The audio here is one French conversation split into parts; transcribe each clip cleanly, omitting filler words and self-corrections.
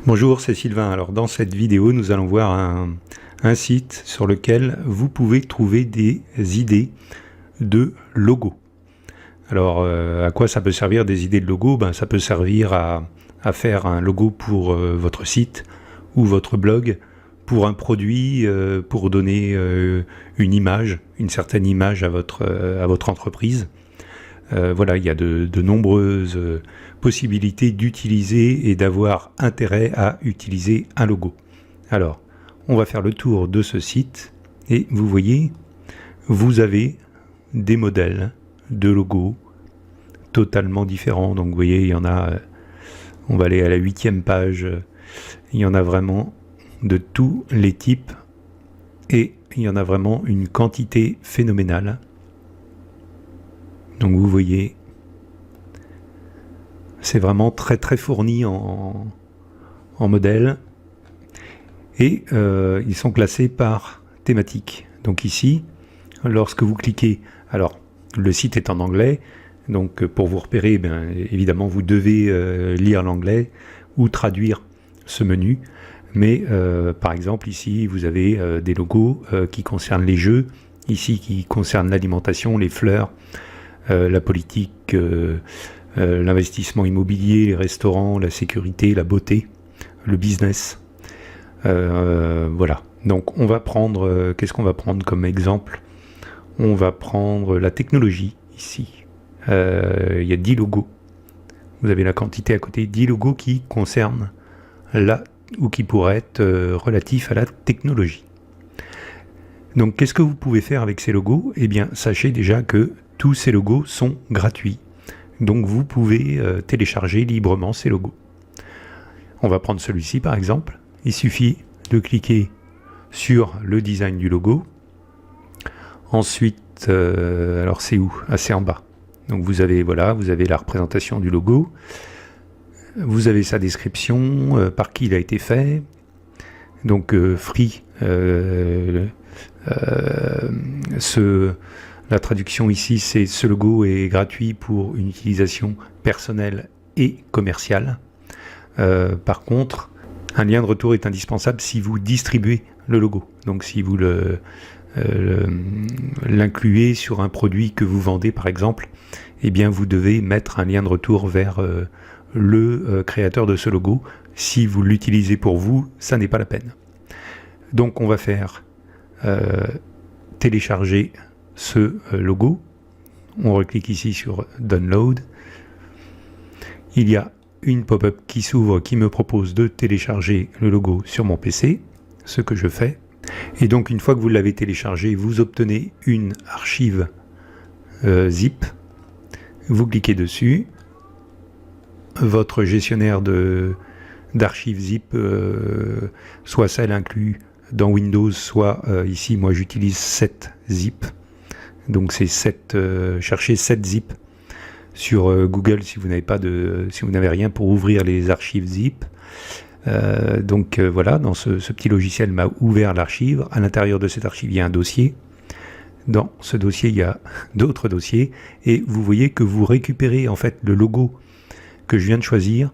Bonjour, c'est Sylvain. Alors dans cette vidéo, nous allons voir un site sur lequel vous pouvez trouver des idées de logos. Alors à quoi ça peut servir des idées de logos? Ça peut servir à faire un logo pour votre site ou votre blog, pour un produit, pour donner une image, une certaine image à votre entreprise. Voilà, il y a de nombreuses possibilités d'utiliser et d'avoir intérêt à utiliser un logo. Alors, on va faire le tour de ce site et vous voyez, vous avez des modèles de logos totalement différents. Donc vous voyez, il y en a, on va aller à la 8e page, il y en a vraiment de tous les types et il y en a vraiment une quantité phénoménale. Donc vous voyez, c'est vraiment très fourni en modèles et ils sont classés par thématique. Donc ici, lorsque vous cliquez, alors le site est en anglais, donc pour vous repérer, évidemment vous devez lire l'anglais ou traduire ce menu. Mais par exemple ici vous avez des logos qui concernent les jeux, ici qui concernent l'alimentation, les fleurs, la politique, l'investissement immobilier, les restaurants, la sécurité, la beauté, le business. Voilà. Donc on va prendre, qu'est-ce qu'on va prendre comme exemple? On va prendre la technologie ici. Il y a 10 logos. Vous avez la quantité à côté, 10 logos qui concernent ou qui pourraient être relatifs à la technologie. Donc qu'est-ce que vous pouvez faire avec ces logos? Eh bien, sachez déjà que tous ces logos sont gratuits. Donc vous pouvez télécharger librement ces logos. On va prendre celui-ci par exemple. Il suffit de cliquer sur le design du logo. Ensuite, alors c'est où? Ah, c'est en bas. Donc vous avez la représentation du logo. Vous avez sa description, par qui il a été fait. Donc free, la traduction ici, c'est ce logo est gratuit pour une utilisation personnelle et commerciale. Par contre, un lien de retour est indispensable si vous distribuez le logo. Donc si vous l'incluez sur un produit que vous vendez par exemple, eh bien vous devez mettre un lien de retour vers le créateur de ce logo. Si vous l'utilisez pour vous, ça n'est pas la peine. Donc on va faire télécharger ce logo. On reclique ici sur Download. Il y a une pop-up qui s'ouvre qui me propose de télécharger le logo sur mon PC, ce que je fais. Et donc une fois que vous l'avez téléchargé, vous obtenez une archive zip. Vous cliquez dessus. Votre gestionnaire d'archives zip, soit celle inclue dans Windows, soit ici moi j'utilise 7-zip. Donc c'est cherchez 7-zip sur Google si vous n'avez rien pour ouvrir les archives zip. Voilà, dans ce petit logiciel m'a ouvert l'archive. À l'intérieur de cette archive, il y a un dossier. Dans ce dossier, il y a d'autres dossiers. Et vous voyez que vous récupérez en fait le logo que je viens de choisir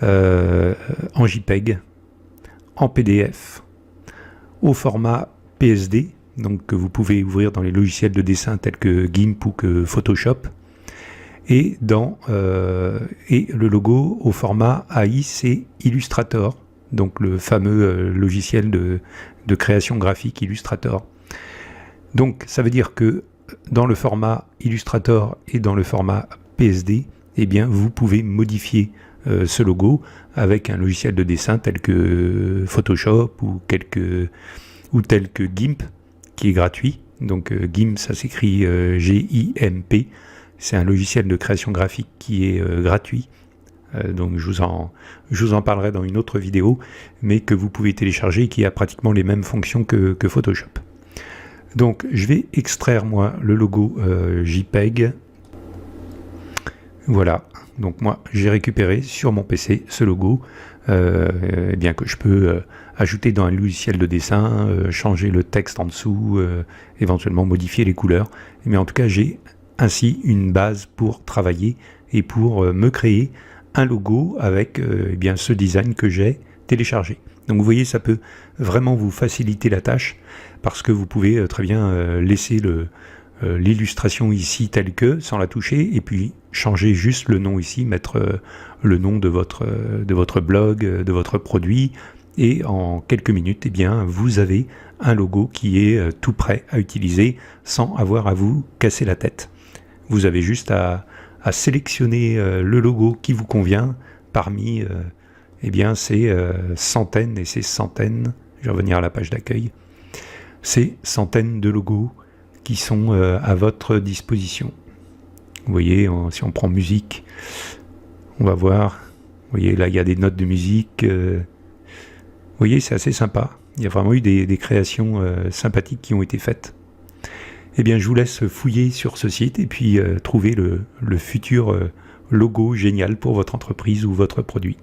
en JPEG, en PDF, au format PSD, donc que vous pouvez ouvrir dans les logiciels de dessin tels que GIMP ou que Photoshop, et le logo au format AIC Illustrator, donc le fameux logiciel de création graphique Illustrator. Donc ça veut dire que dans le format Illustrator et dans le format PSD, eh bien vous pouvez modifier ce logo avec un logiciel de dessin tel que Photoshop ou tel que GIMP, qui est gratuit. Donc GIMP, ça s'écrit G-I-M-P. C'est un logiciel de création graphique qui est gratuit. Donc je vous en parlerai dans une autre vidéo, mais que vous pouvez télécharger et qui a pratiquement les mêmes fonctions que Photoshop. Donc je vais extraire moi le logo JPEG. Voilà, donc moi j'ai récupéré sur mon PC ce logo, bien que je peux ajouter dans un logiciel de dessin, changer le texte en dessous, éventuellement modifier les couleurs. Mais en tout cas j'ai ainsi une base pour travailler et pour me créer un logo avec ce design que j'ai télécharger. Donc vous voyez, ça peut vraiment vous faciliter la tâche parce que vous pouvez très bien laisser l'illustration ici telle que, sans la toucher, et puis changer juste le nom ici, mettre le nom de votre blog, de votre produit, et en quelques minutes, eh bien, vous avez un logo qui est tout prêt à utiliser sans avoir à vous casser la tête. Vous avez juste à sélectionner le logo qui vous convient parmi eh bien, ces centaines et ces centaines, je vais revenir à la page d'accueil, ces centaines de logos qui sont à votre disposition. Vous voyez, si on prend musique, on va voir, vous voyez là il y a des notes de musique, vous voyez c'est assez sympa, il y a vraiment eu des créations sympathiques qui ont été faites. Eh bien je vous laisse fouiller sur ce site et puis trouver le futur logo génial pour votre entreprise ou votre produit.